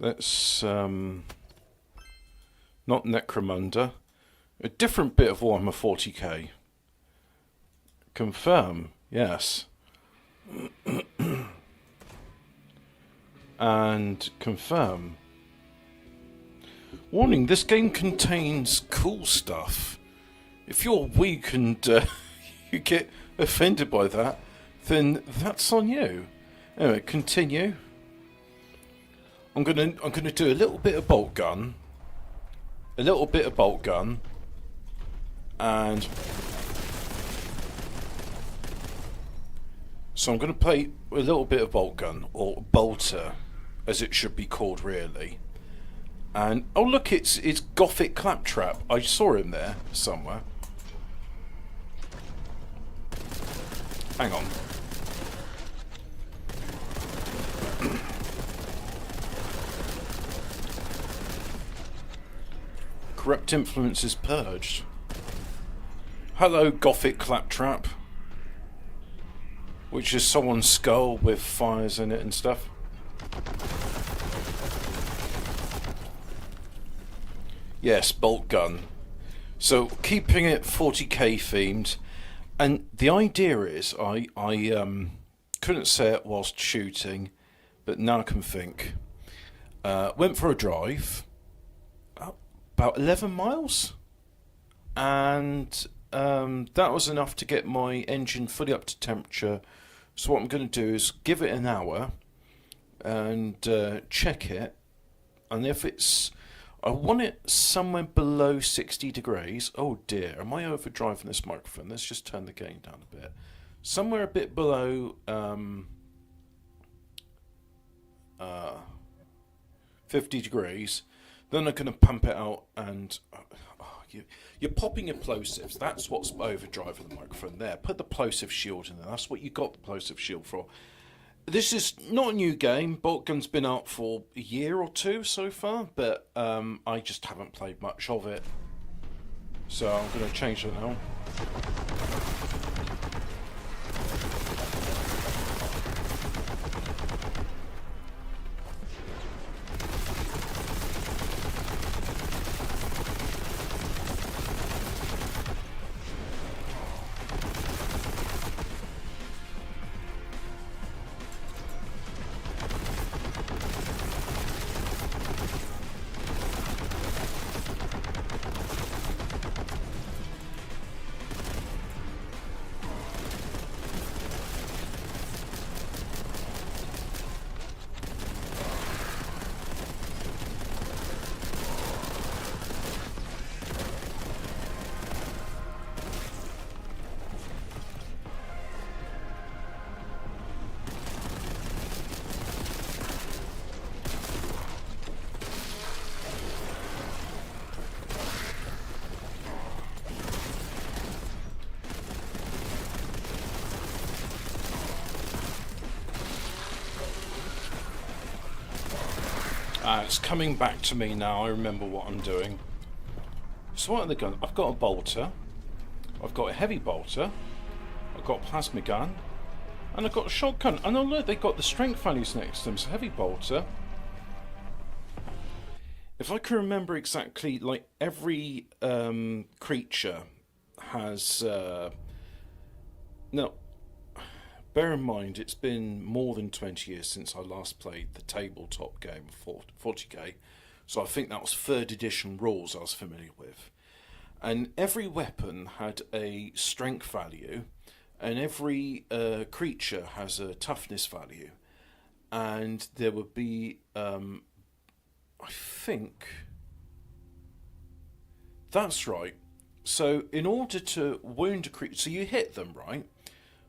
Let's not Necromunda. A different bit of Warhammer 40k. Confirm, yes. And confirm. Warning, this game contains cool stuff. If you're weak and you get offended by that, then that's on you. Anyway, continue. I'm gonna do a little bit of Boltgun. A little bit of Boltgun. And so I'm going to play a little bit of Boltgun, or Bolter, as it should be called, really. And oh look, it's Gothic Claptrap. I saw him there somewhere. Hang on. Corrupt influence is purged. Hello, Gothic Claptrap. Which is someone's skull with fires in it and stuff. Yes, Boltgun. So, keeping it 40k themed. And the idea is, I couldn't say it whilst shooting, but now I can think. Went for a drive. About 11 miles. And that was enough to get my engine fully up to temperature. So what I'm going to do is give it an hour and check it. And if it's... I want it somewhere below 60 degrees. Oh dear, am I overdriving this microphone? Let's just turn the gain down a bit. Somewhere a bit below 50 degrees. Then I'm going to pump it out and... You're popping your plosives. That's what's overdriving the microphone there. Put the plosive shield in there. That's what you got the plosive shield for. This is not a new game. Boltgun's been out for a year or two so far, but I just haven't played much of it. So I'm going to change it now. It's coming back to me now. I remember what I'm doing. So what are the guns? I've got a bolter. I've got a heavy bolter. I've got a plasma gun. And I've got a shotgun. And oh look, they've got the strength values next to them. So heavy bolter. If I can remember exactly, like every creature has... No. Bear in mind, it's been more than 20 years since I last played the tabletop game of 40k, so I think that was 3rd edition rules I was familiar with. And every weapon had a strength value, and every creature has a toughness value. And there would be, I think... That's right. So in order to wound a creature... So you hit them, right?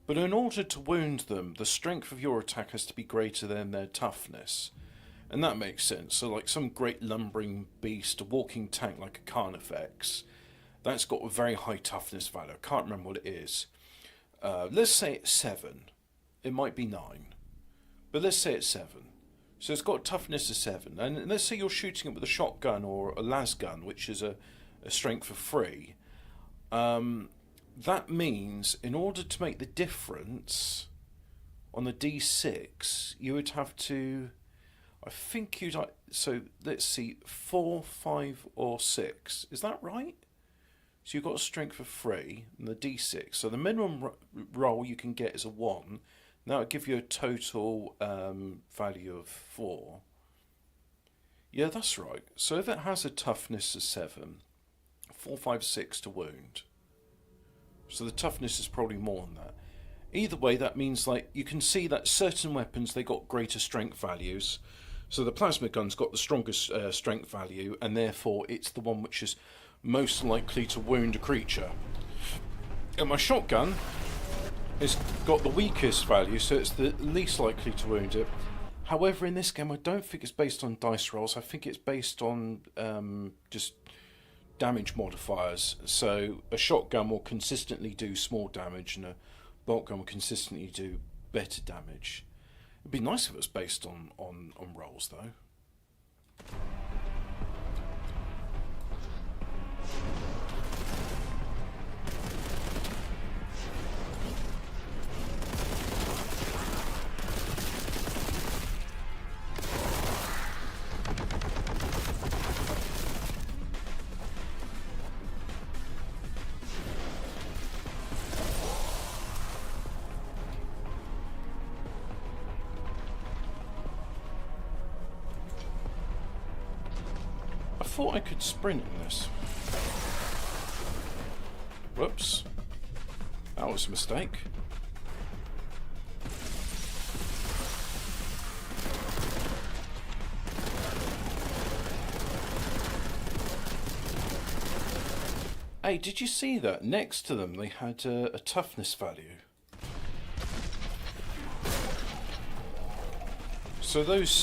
But in order to wound them, the strength of your attack has to be greater than their toughness. And that makes sense. So like some great lumbering beast, a walking tank like a Carnifex, that's got a very high toughness value. I can't remember what it is. Let's say it's 7. It might be 9. But let's say it's 7. So it's got a toughness of 7. And let's say you're shooting it with a shotgun or a las gun, which is a strength of 3. That means, in order to make the difference on the D6, you would have to... I think you'd like. So let's see, 4, 5, or 6. Is that right? So you've got a strength of 3 and the d6. So the minimum roll you can get is a 1. That would give you a total value of 4. Yeah, that's right. So if it has a toughness of 7, 4, 5, 6 to wound. So the toughness is probably more than that. Either way, that means like you can see that certain weapons, they got greater strength values. So the plasma gun's got the strongest strength value, and therefore it's the one which is most likely to wound a creature. And my shotgun has got the weakest value, so it's the least likely to wound it. However, in this game, I don't think it's based on dice rolls. I think it's based on just damage modifiers. So a shotgun will consistently do small damage, and a bolt gun will consistently do better damage. It'd be nice if it was based on rolls, though. I thought I could sprint in this. Whoops. That was a mistake. Hey, did you see that? Next to them they had a toughness value. So those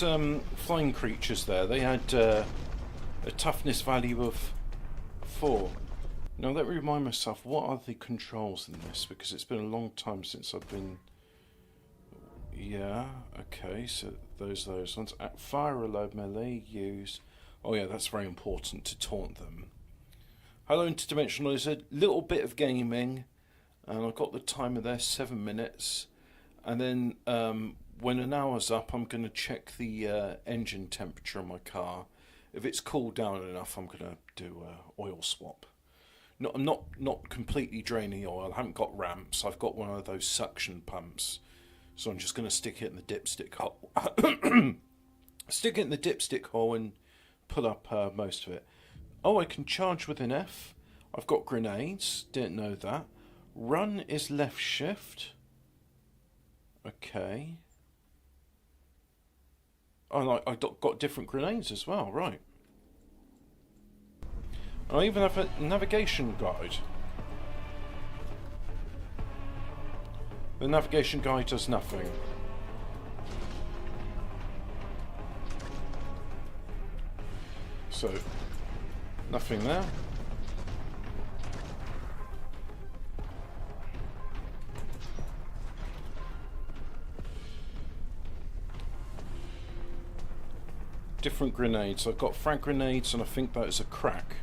flying creatures there, they had a toughness value of 4. Now let me remind myself, what are the controls in this? Because it's been a long time since I've been... Yeah, okay, so those ones. Fire, reload, melee, use... Oh yeah, that's very important to taunt them. Hello Interdimensional, there's a little bit of gaming, and I've got the timer there, 7 minutes. And then when an hour's up, I'm going to check the engine temperature on my car. If it's cooled down enough, I'm going to do an oil swap. No, I'm not completely draining oil. I haven't got ramps. I've got one of those suction pumps. So I'm just going to stick it in the dipstick hole. Stick it in the dipstick hole and pull up most of it. Oh, I can charge with an F. I've got grenades. Didn't know that. Run is left shift. Okay. Oh, I got different grenades as well, right. I even have a navigation guide. The navigation guide does nothing. So, nothing there. Different grenades. I've got frag grenades, and I think that is a crack.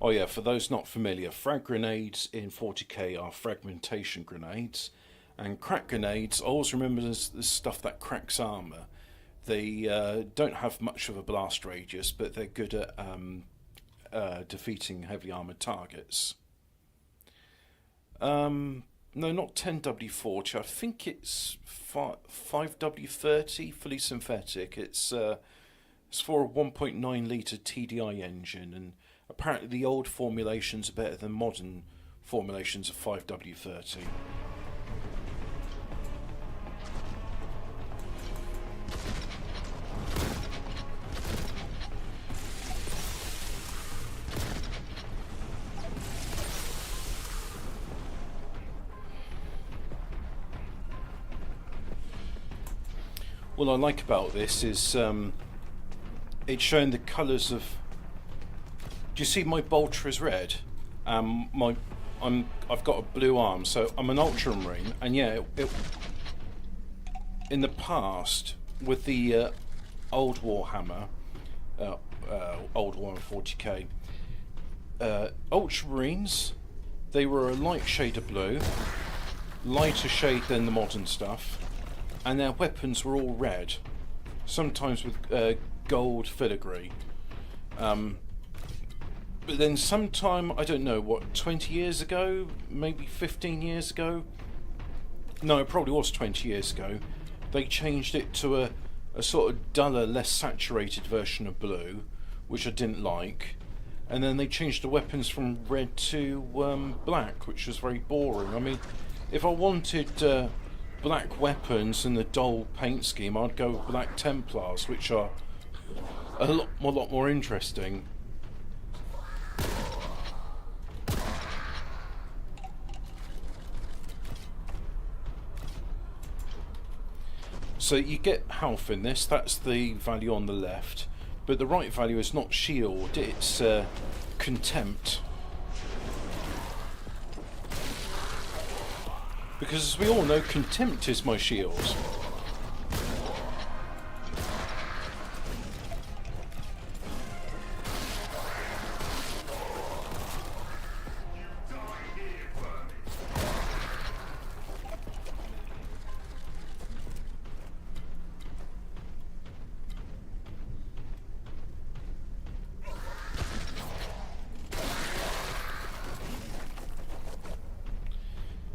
Oh yeah, for those not familiar, frag grenades in 40k are fragmentation grenades, and crack grenades, always remember this stuff that cracks armour. They don't have much of a blast radius, but they're good at defeating heavy armoured targets. No, not 10W40. I think it's 5W30, fully synthetic. It's for a 1.9 litre TDI engine, and apparently the old formulations are better than modern formulations of 5W30. What I like about this is it's showing the colours of... Do you see my bolter is red? I've got a blue arm, so I'm an Ultramarine, and yeah, in the past with the old Warhammer, old Warhammer 40k, Ultramarines, they were a light shade of blue, lighter shade than the modern stuff, and their weapons were all red, sometimes with gold filigree. But then sometime, I don't know, what, 20 years ago, maybe 15 years ago? No, it probably was 20 years ago. They changed it to a sort of duller, less saturated version of blue, which I didn't like. And then they changed the weapons from red to black, which was very boring. I mean, if I wanted black weapons and a dull paint scheme, I'd go with Black Templars, which are a lot more interesting. So you get health in this, that's the value on the left, but the right value is not shield, it's contempt. Because as we all know, contempt is my shield.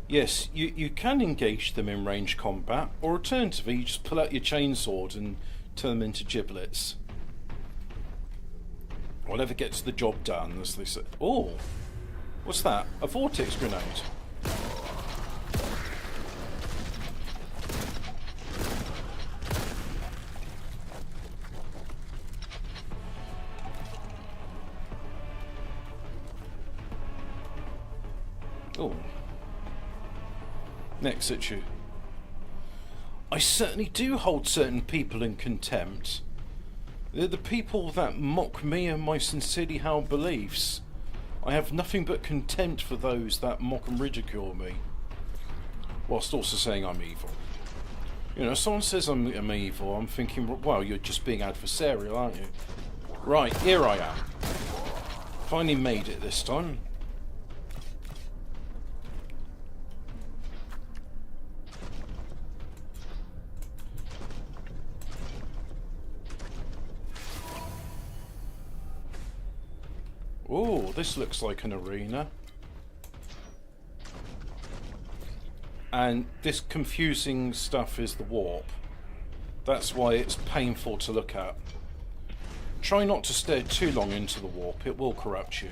Yes, you can engage them in range combat, or alternatively you just pull out your chainsword and turn them into giblets. Whatever gets the job done, as they say. Oh, what's that? A vortex grenade. Oh. Next at you. I certainly do hold certain people in contempt. They're the people that mock me and my sincerely held beliefs. I have nothing but contempt for those that mock and ridicule me, whilst also saying I'm evil. You know, if someone says I'm evil, I'm thinking, well, you're just being adversarial, aren't you? Right, here I am. Finally made it this time. Oh, this looks like an arena. And this confusing stuff is the warp. That's why it's painful to look at. Try not to stare too long into the warp, it will corrupt you.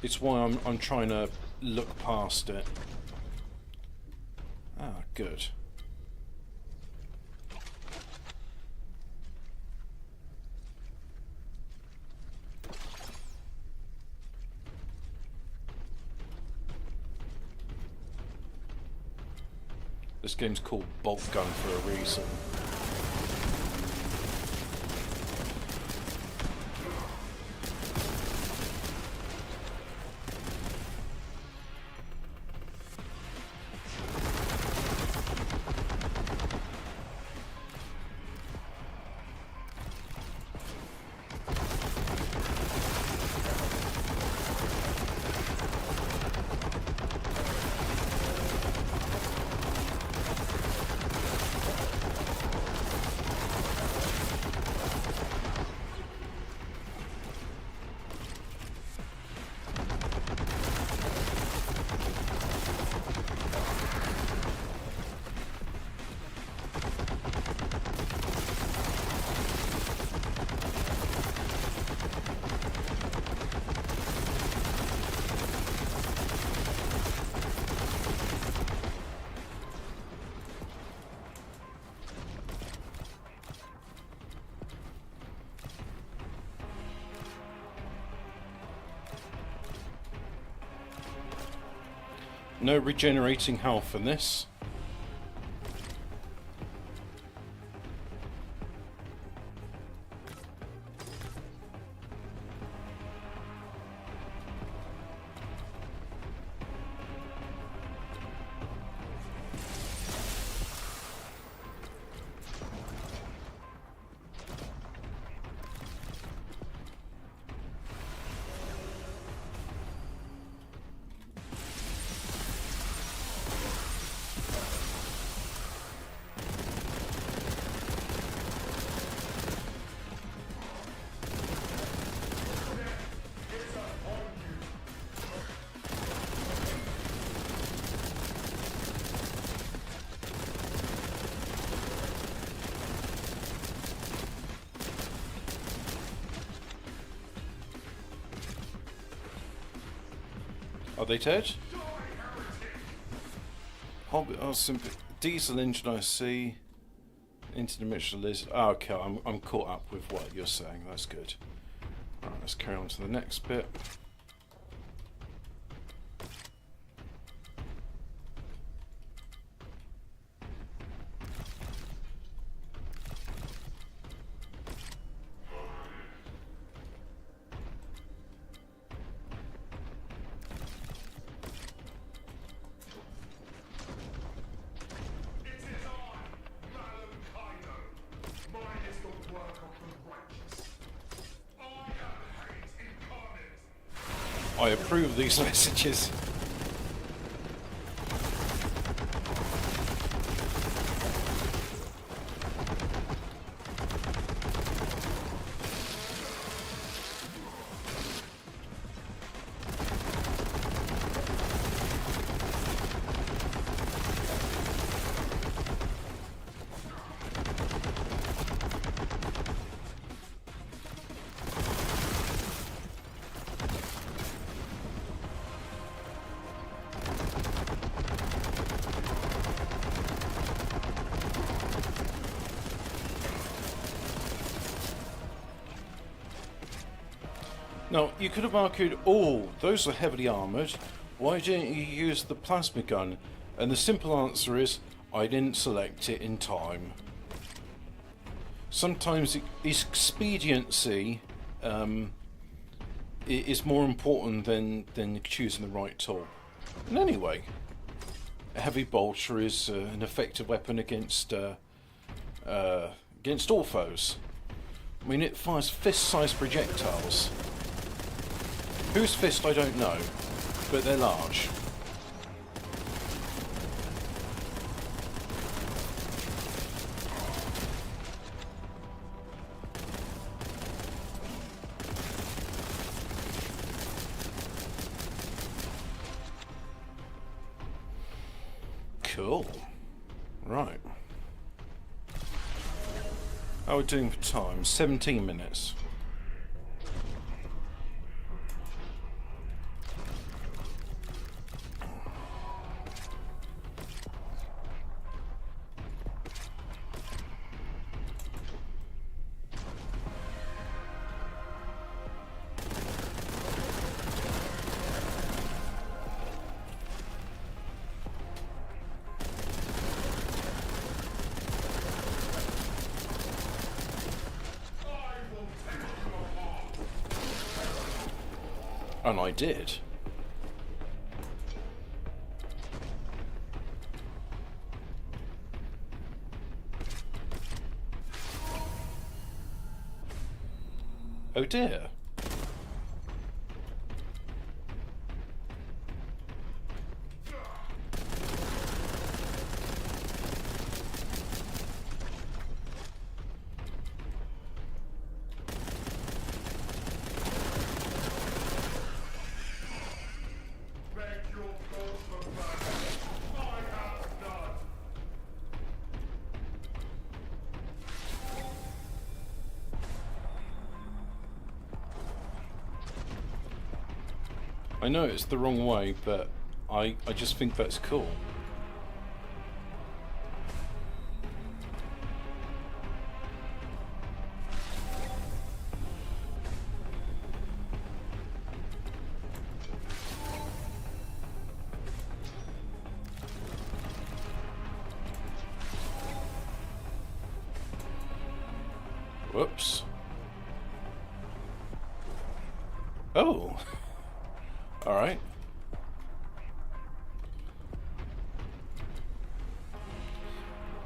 It's why I'm trying to look past it. Ah, good. This game's called Boltgun for a reason. No regenerating health in this. Are they dead? Hobbit, oh, diesel engine I see. Interdimensional lizard. Oh, okay, I'm caught up with what you're saying. That's good. Alright, let's carry on to the next bit. I approve these messages. Now, you could have argued, oh, those are heavily armoured. Why didn't you use the plasma gun? And the simple answer is, I didn't select it in time. Sometimes expediency is more important than choosing the right tool. And anyway, a heavy bolter is an effective weapon against all foes. I mean, it fires fist-sized projectiles. Whose fist, I don't know, but they're large. Cool. Right. How are we doing for time? 17 minutes. And I did. Oh dear. I know it's the wrong way, but I just think that's cool. Whoops. Oh. Alright.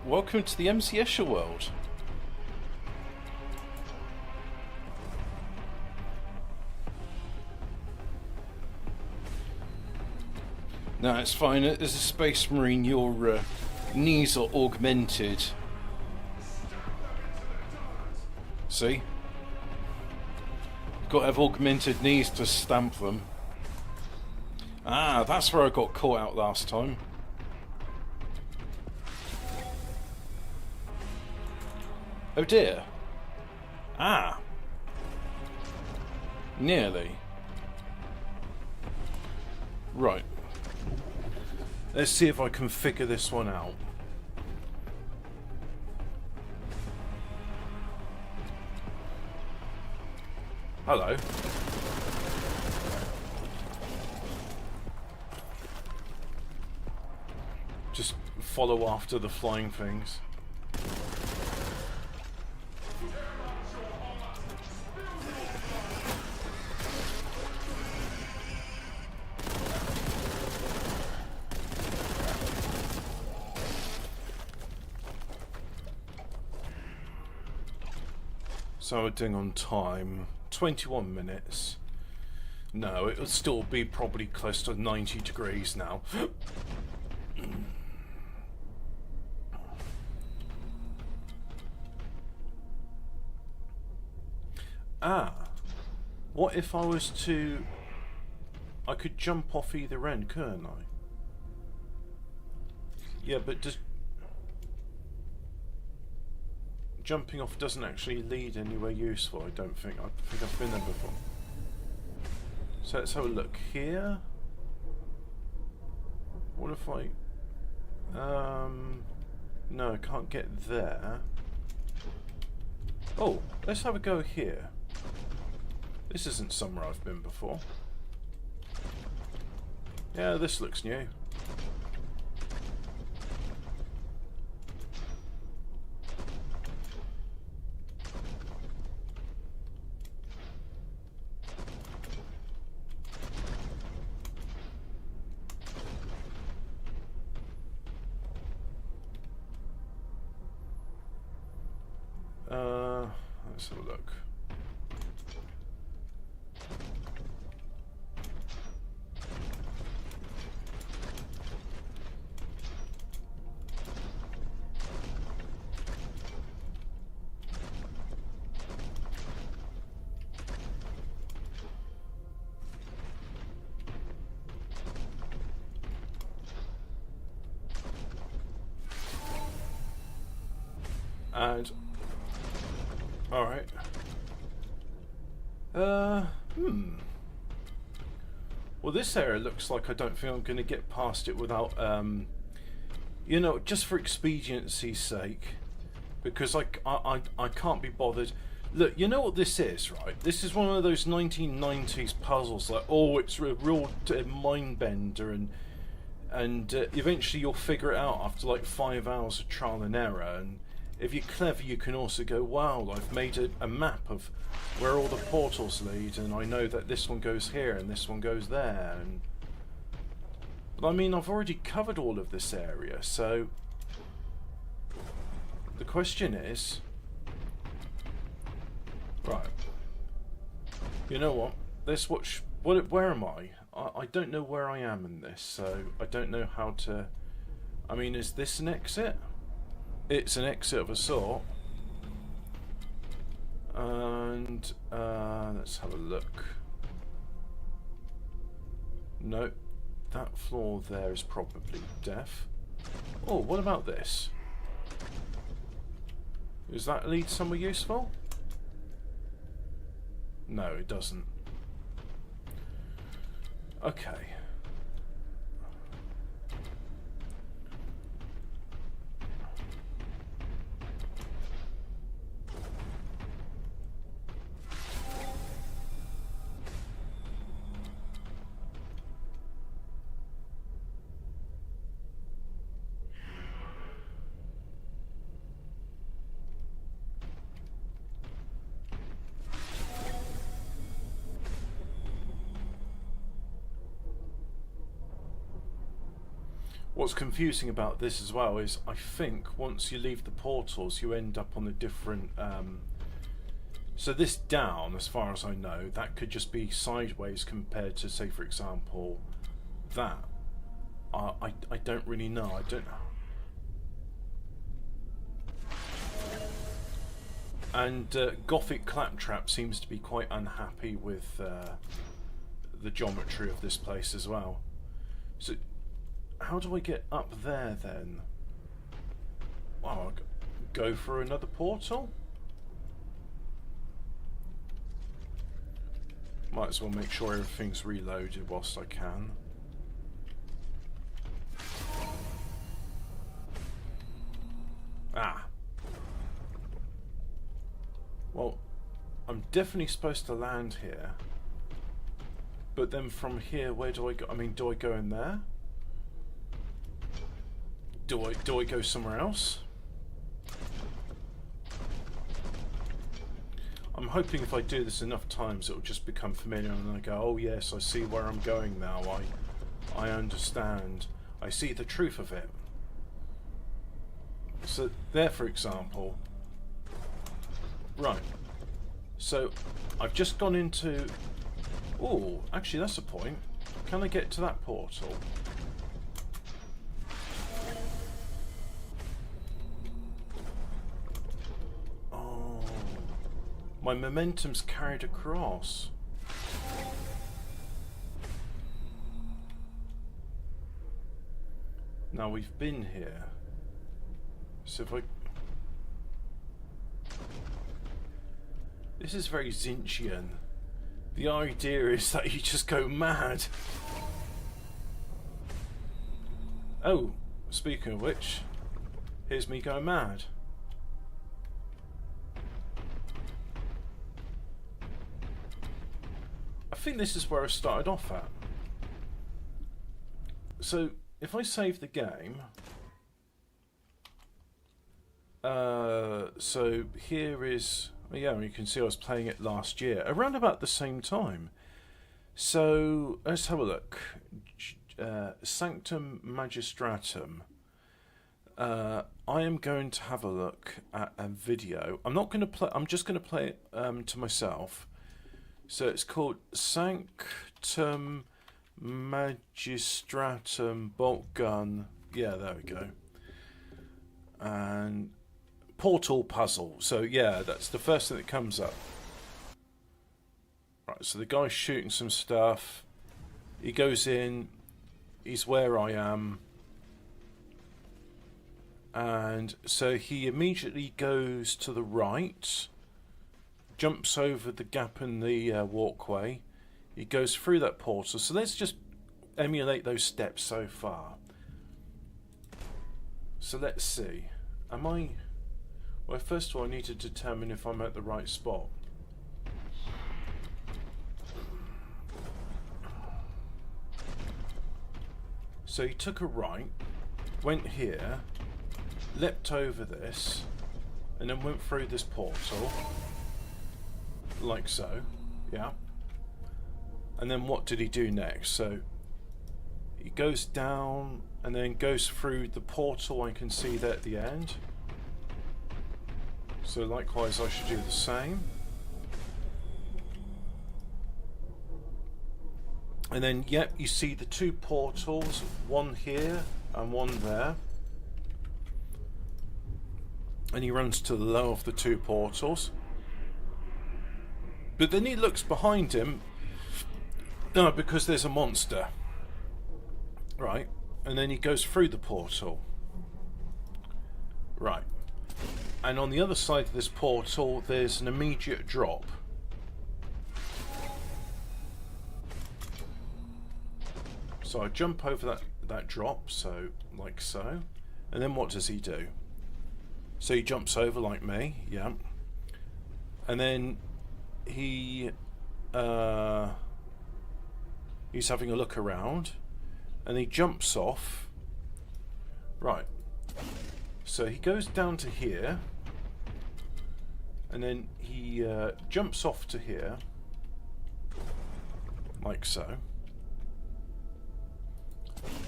Welcome to the MC Escher world. No, it's fine. As a space marine, your knees are augmented. See? Got to have augmented knees to stamp them. Ah, that's where I got caught out last time. Oh dear. Ah. Nearly. Right. Let's see if I can figure this one out. Hello. Just follow after the flying things. So we're doing on time 21 minutes. No, it would still be probably close to 90 degrees now. Ah, what if I was to... I could jump off either end, couldn't I? Yeah, but does... Jumping off doesn't actually lead anywhere useful, I don't think. I think I've been there before. So let's have a look here. What if I... no, I can't get there. Oh, let's have a go here. This isn't somewhere I've been before. Yeah, this looks new. Let's have a look. And alright. Well, this area looks like I don't think I'm going to get past it without, you know, just for expediency's sake, because I can't be bothered. Look, you know what this is, right? This is one of those 1990s puzzles, like, oh, it's a real mind bender, and eventually you'll figure it out after like 5 hours of trial and error. And if you're clever, you can also go, wow, I've made a map of where all the portals lead, and I know that this one goes here and this one goes there. And but I mean, I've already covered all of this area, so the question is, right, you know what? Let's watch. Where am I? I don't know where I am in this, so I don't know how to. I mean, is this an exit? It's an exit of a sort. And let's have a look. No, that floor there is probably deaf. Oh, what about this? Does that lead somewhere useful? No, it doesn't. Okay. What's confusing about this as well is I think once you leave the portals you end up on a different so this down, as far as I know, that could just be sideways compared to, say, for example, that. I don't really know. I don't know. And Gothic Claptrap seems to be quite unhappy with the geometry of this place as well. So how do I get up there then? Well, I'll go for another portal? Might as well make sure everything's reloaded whilst I can. I'm definitely supposed to land here. But then from here, where do I go? I mean, do I go in there? Do I go somewhere else? I'm hoping if I do this enough times, it will just become familiar, and I go, oh yes, I see where I'm going now. I understand. I see the truth of it. So there, for example. Right. So I've just gone into... Oh, actually that's a point. Can I get to that portal? Oh. My momentum's carried across. Now we've been here. So if I... This is very Zinchian. The idea is that you just go mad. Oh, speaking of which, here's me going mad. I think this is where I started off at. So, if I save the game... so here is... Yeah, you can see I was playing it last year, around about the same time. So, let's have a look. Sanctum Magistratum. I am going to have a look at a video. I'm not going to play... I'm just going to play it to myself. So it's called Sanctum Magistratum Boltgun. Yeah, there we go. And... Portal puzzle. So yeah, that's the first thing that comes up. Right, so the guy's shooting some stuff. He goes in. He's where I am. And so he immediately goes to the right. Jumps over the gap in the walkway. He goes through that portal. So let's just emulate those steps so far. So let's see. Am I... Well, first of all, I need to determine if I'm at the right spot. So he took a right, went here, leapt over this, and then went through this portal, like so, yeah. And then what did he do next? So he goes down and then goes through the portal I can see there at the end. So likewise I should do the same. And then, yep, you see the two portals, one here and one there. And he runs to the low of the two portals. But then he looks behind him. No, because there's a monster. Right. And then he goes through the portal. Right. And on the other side of this portal, there's an immediate drop. So I jump over that drop, so like so. And then what does he do? So he jumps over like me, yeah. And then he's having a look around. And he jumps off. Right. So he goes down to here. And then he jumps off to here. Like so.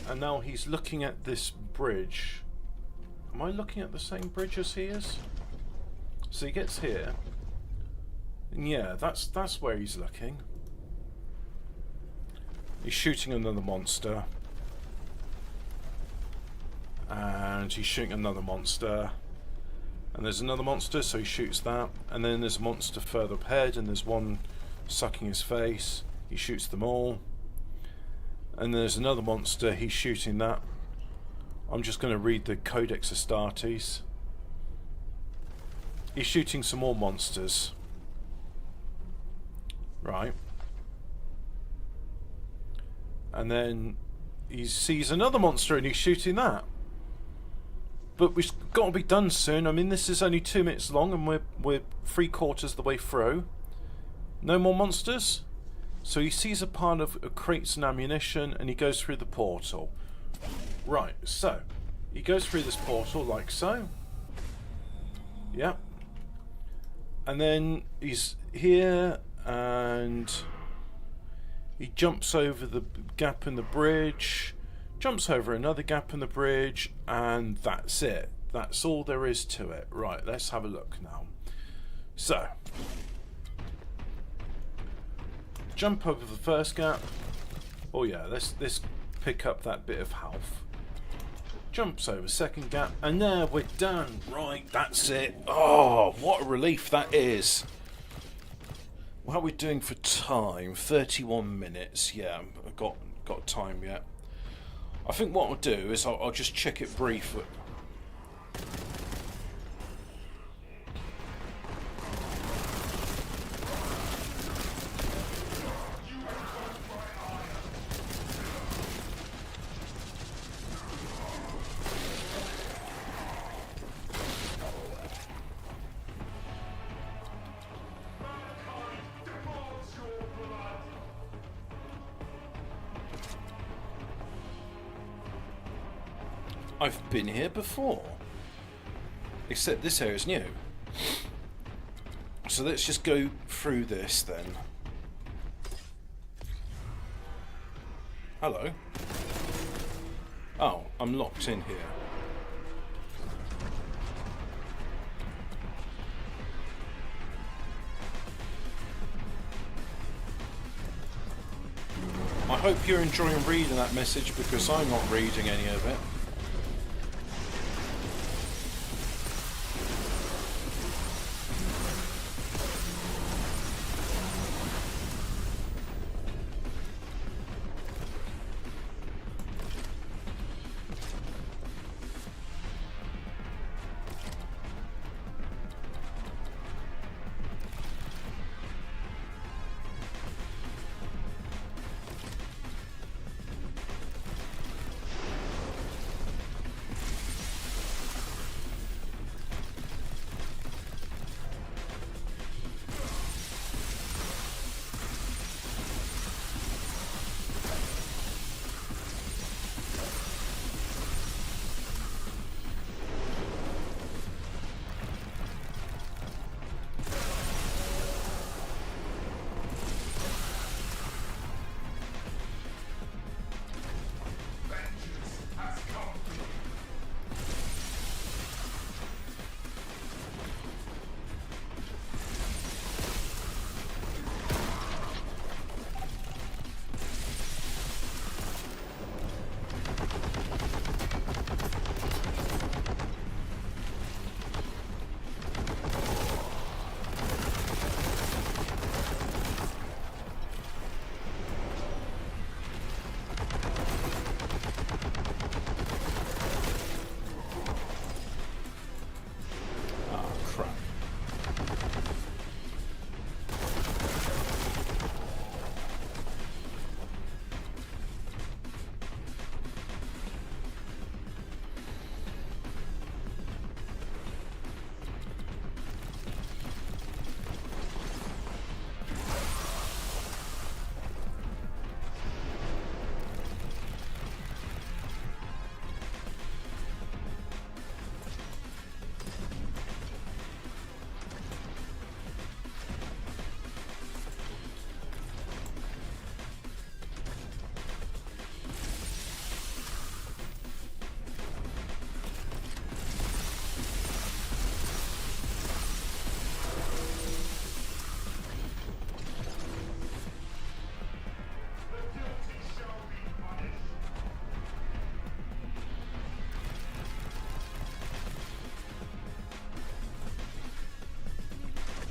And now he's looking at this bridge. Am I looking at the same bridge as he is? So he gets here. And yeah, that's where he's looking. He's shooting another monster. And he's shooting another monster. And there's another monster, so he shoots that. And then there's a monster further ahead, and there's one sucking his face. He shoots them all. And there's another monster, he's shooting that. I'm just going to read the Codex Astartes. He's shooting some more monsters. Right. And then he sees another monster and he's shooting that. But we've got to be done soon. I mean, this is only 2 minutes long and we're 3/4 the way through. No more monsters? So he sees a pile of crates and ammunition and he goes through the portal. Right, so he goes through this portal like so. Yep. And then he's here and he jumps over the gap in the bridge, jumps over another gap in the bridge, and that's it. That's all there is to it. Right, let's have a look now. So, jump over the first gap. Oh yeah, let's pick up that bit of health. Jumps over second gap, and there we're done. Right, that's it. Oh, what a relief that is. What are we doing for time? 31 minutes. Yeah, I've got time yet. I think what I'll do is I'll just check it briefly. I've been here before. Except this area is new. So let's just go through this then. Hello. Oh, I'm locked in here. I hope you're enjoying reading that message because I'm not reading any of it.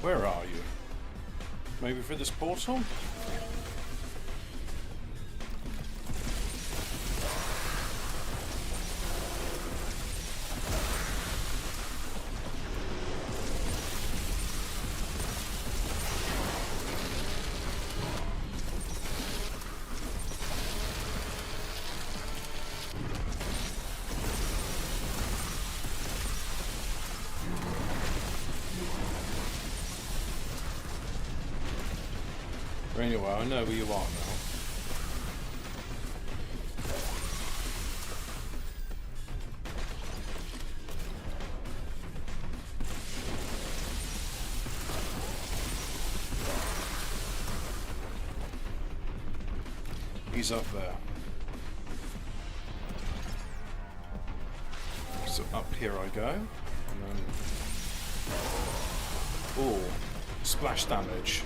Where are you? Maybe for this portal? Anyway, I know where you are now. He's up there. So up here I go. And then... oh, splash damage.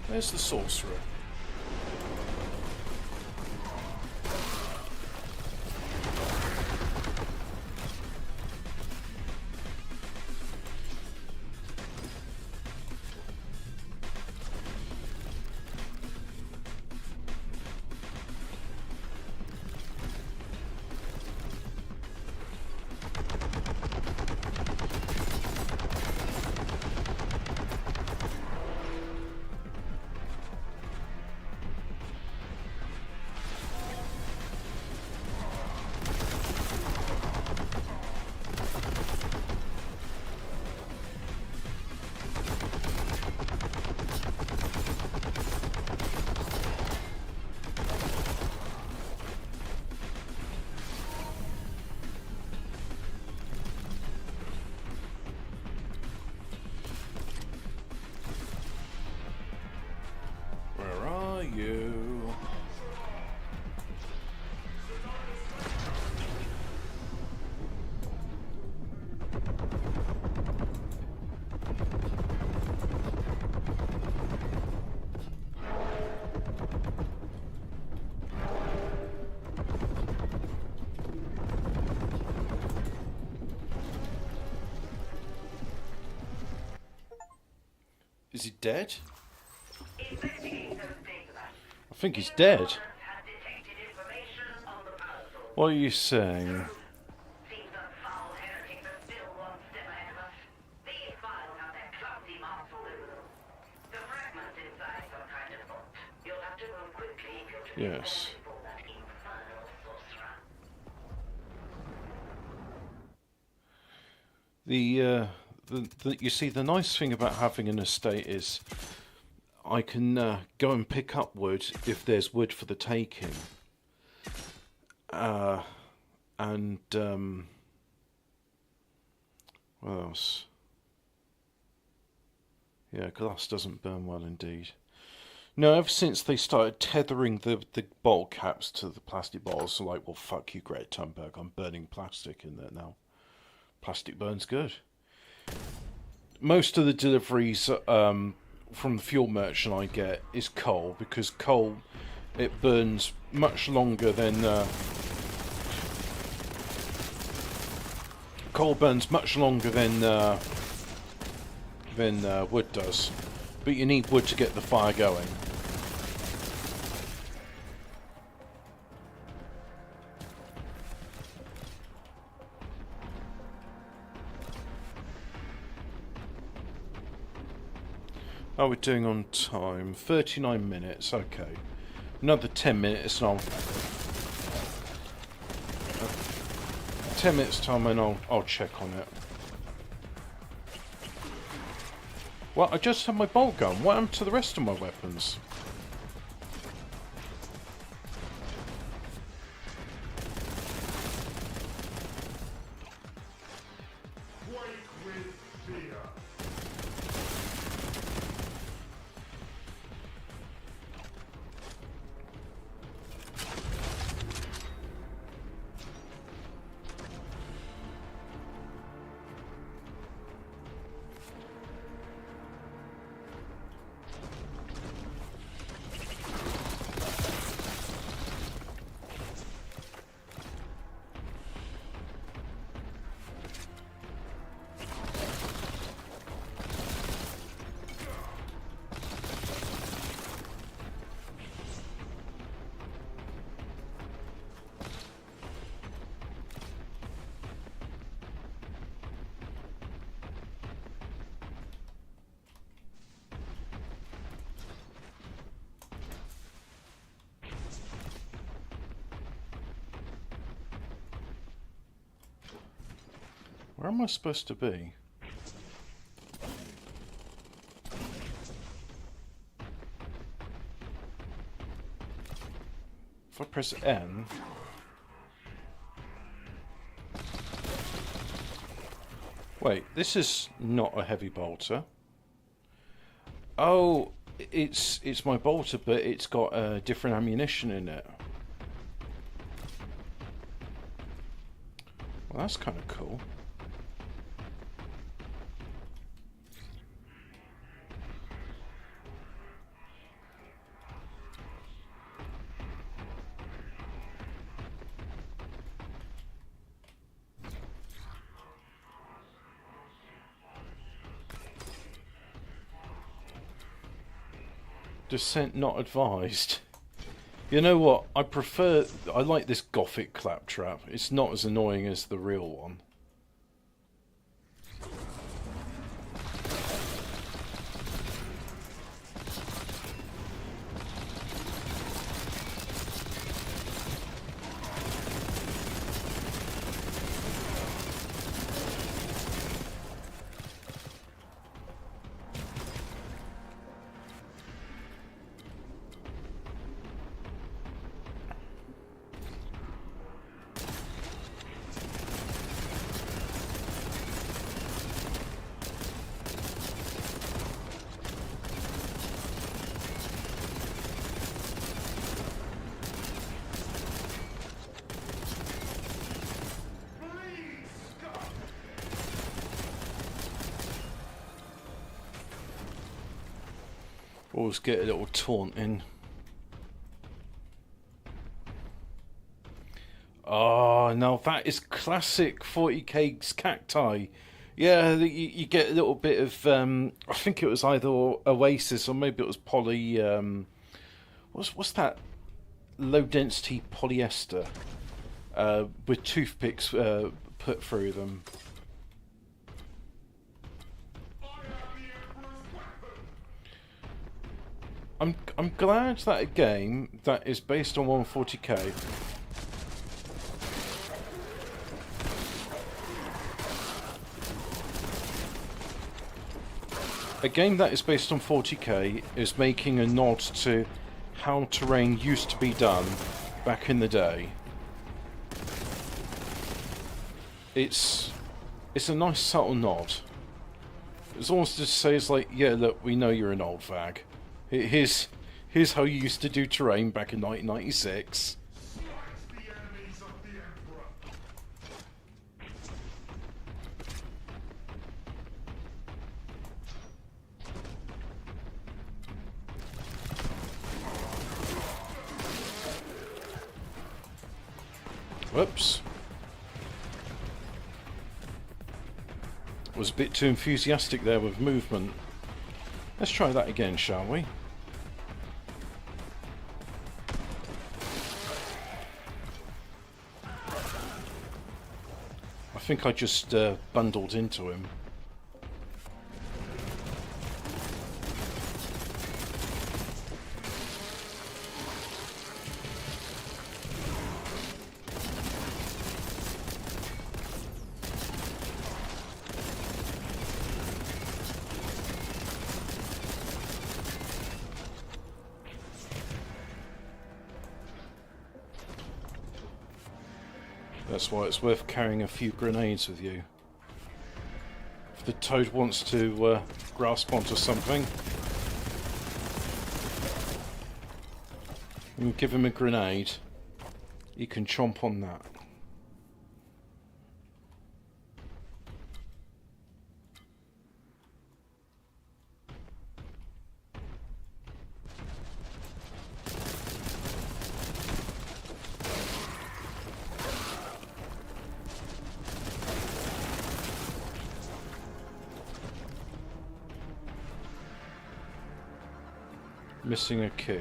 There's the sorcerer. Where are you? Is he dead? I think he's dead. What are you saying? Yes. You see, the nice thing about having an estate is I can go and pick up wood if there's wood for the taking. And what else? Yeah, glass doesn't burn well indeed. No, ever since they started tethering the bottle caps to the plastic bottles, I'm like, well, fuck you, Greta Thunberg, I'm burning plastic in there now. Plastic burns good. Most of the deliveries from the fuel merchant I get is coal, because coal, it burns much longer than wood does, but you need wood to get the fire going. How are we doing on time? 39 minutes, okay. Another 10 minutes and 10 minutes time and I'll check on it. Well, I just had my bolt gun. What happened to the rest of my weapons? Where am I supposed to be? If I press N... Wait, this is not a heavy bolter. Oh, it's my bolter, but it's got different ammunition in it. Well, that's kind of cool. Descent not advised. You know what? I like this gothic claptrap. It's not as annoying as the real one. Always get a little taunt in. Oh, now that is classic 40k's cacti. Yeah, you get a little bit of, I think it was either Oasis or maybe it was poly, what's that? Low density polyester, with toothpicks put through them. I'm glad that a game that is based on 140k on 40k is making a nod to how terrain used to be done back in the day. It's a nice subtle nod. It's almost just says like, yeah, look, we know you're an old fag. Here's how you used to do terrain back in 1996. Whoops. Was a bit too enthusiastic there with movement. Let's try that again, shall we? I think I just bundled into him. That's why it's worth carrying a few grenades with you. If the toad wants to grasp onto something, you give him a grenade, he can chomp on that. Missing a key.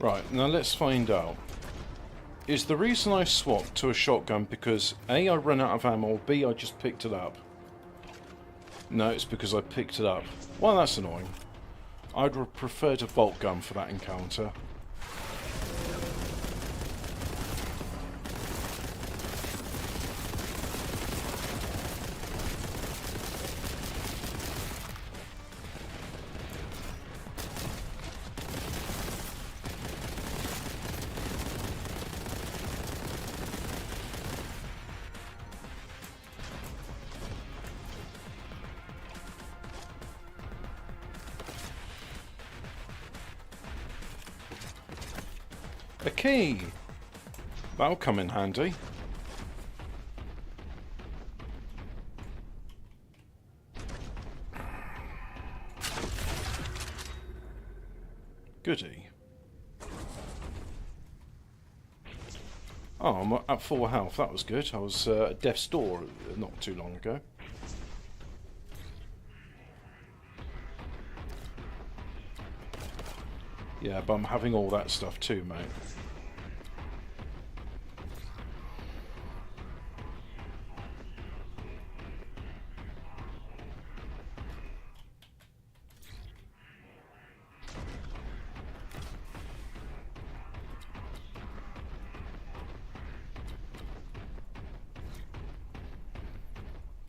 Right, now let's find out. Is the reason I swapped to a shotgun because A, I ran out of ammo, or B, I just picked it up? No, it's because I picked it up. Well, that's annoying. I'd have preferred a Boltgun for that encounter. A key! That'll come in handy. Goody. Oh, I'm at full health. That was good. I was at death's door not too long ago. Yeah, but I'm having all that stuff too, mate.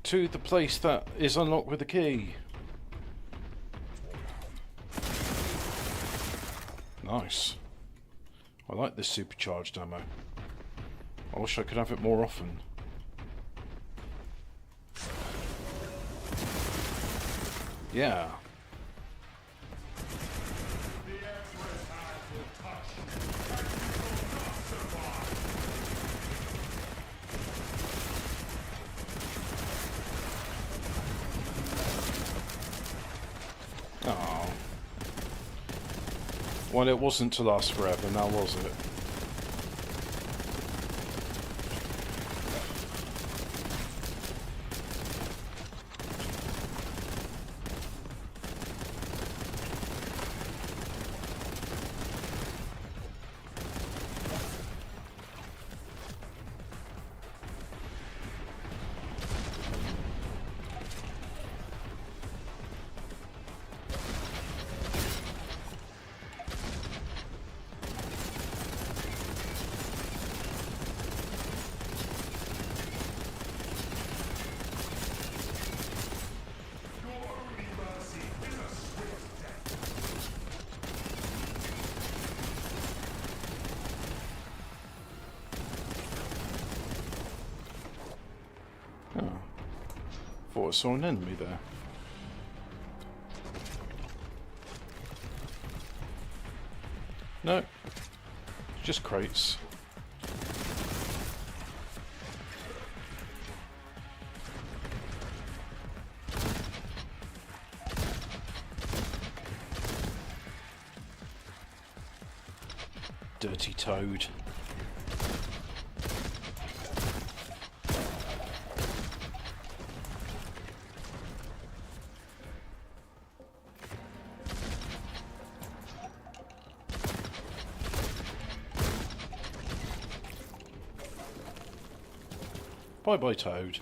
To the place that is unlocked with a key. Nice. I like this supercharged ammo. I wish I could have it more often. Yeah. Oh. Well, it wasn't to last forever, now was it? Oh. Thought I saw an enemy there. No. Just crates. Dirty toad. Bye bye, Toad.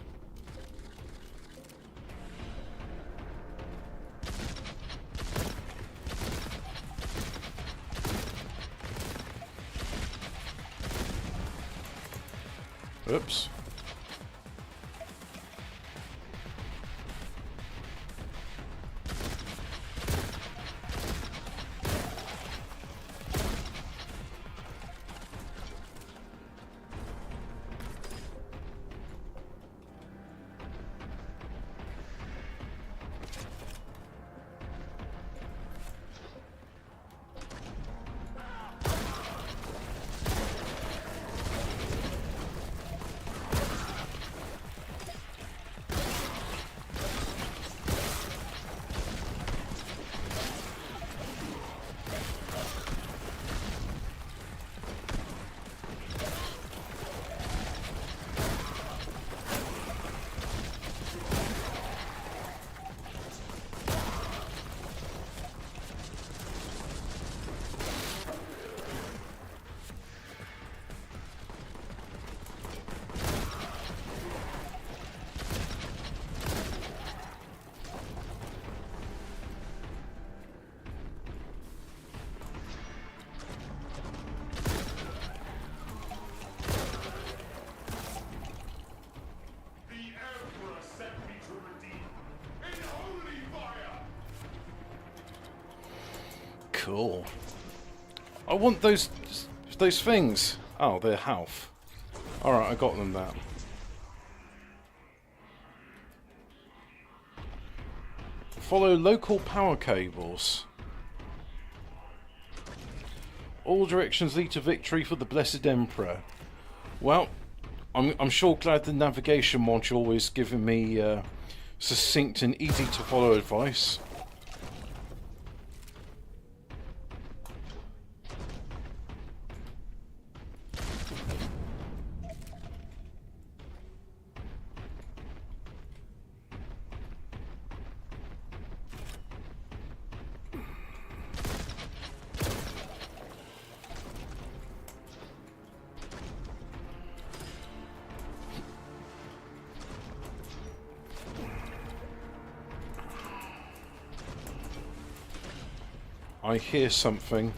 Oops. cool. I want those things. Oh, they're health. Alright, I got them that. Follow local power cables. All directions lead to victory for the Blessed Emperor. Well, I'm sure glad the navigation module is giving me succinct and easy to follow advice. I hear something.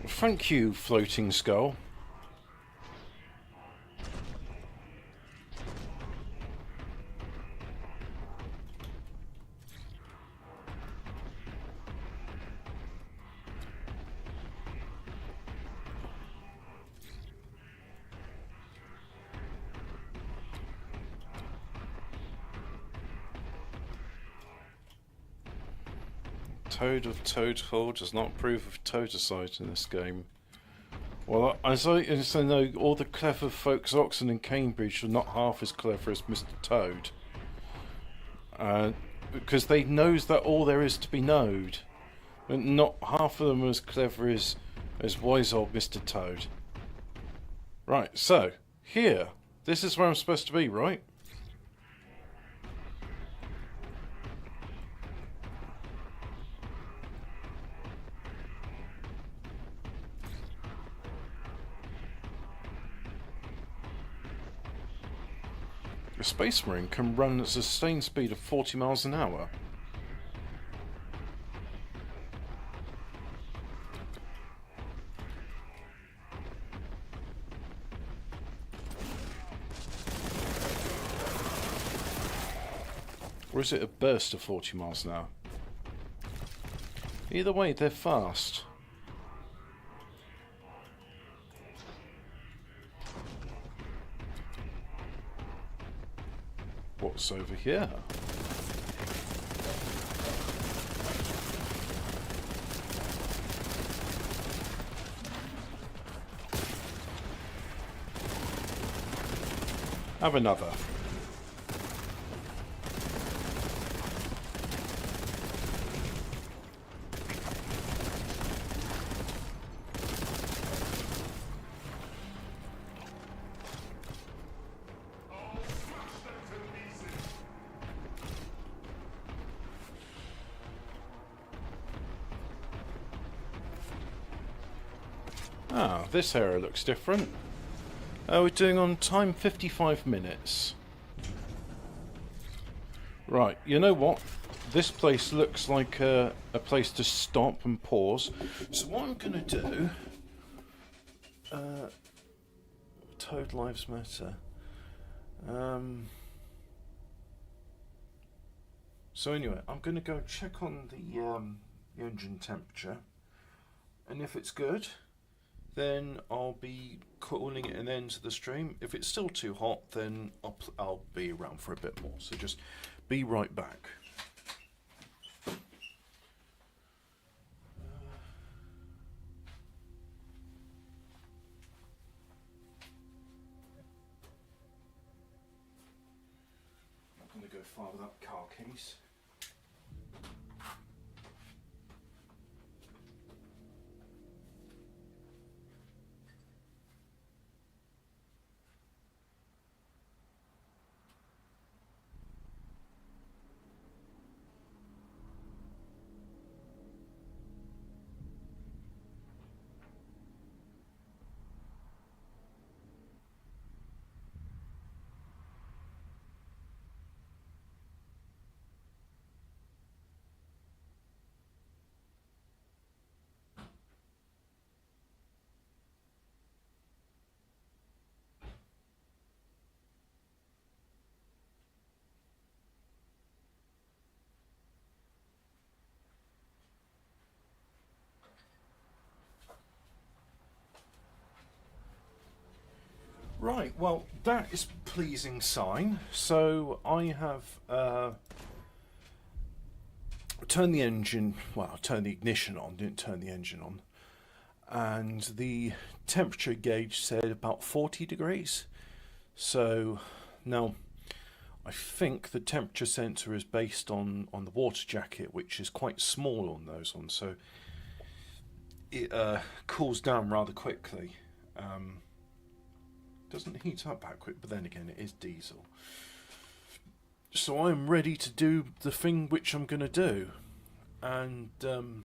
Thank you, floating skull. Toad of Toad Hall does not approve of toadicide in this game. Well, as I know, all the clever folks at Oxford and Cambridge are not half as clever as Mr. Toad. Because they knows that all there is to be knowed. But not half of them are as clever as wise old Mr. Toad. Right, so, here. This is where I'm supposed to be, right? A Space Marine can run at a sustained speed of 40 miles an hour. Or is it a burst of 40 miles an hour? Either way, they're fast. What's over here? Have another. Ah, this area looks different. We're doing on time 55 minutes. Right, you know what? This place looks like a place to stop and pause. So what I'm going to do... Toad Lives Matter. So anyway, I'm going to go check on the engine temperature. And if it's good, then I'll be calling it an end to the stream. If it's still too hot, then I'll be around for a bit more. So just be right back. I'm going to go far without car keys. Right, well, that is a pleasing sign. So I have turned the engine, well, turned the ignition on, didn't turn the engine on. And the temperature gauge said about 40 degrees. So now I think the temperature sensor is based on the water jacket, which is quite small on those ones. So it cools down rather quickly. Doesn't heat up that quick, but then again, it is diesel. So I'm ready to do the thing which I'm going to do. And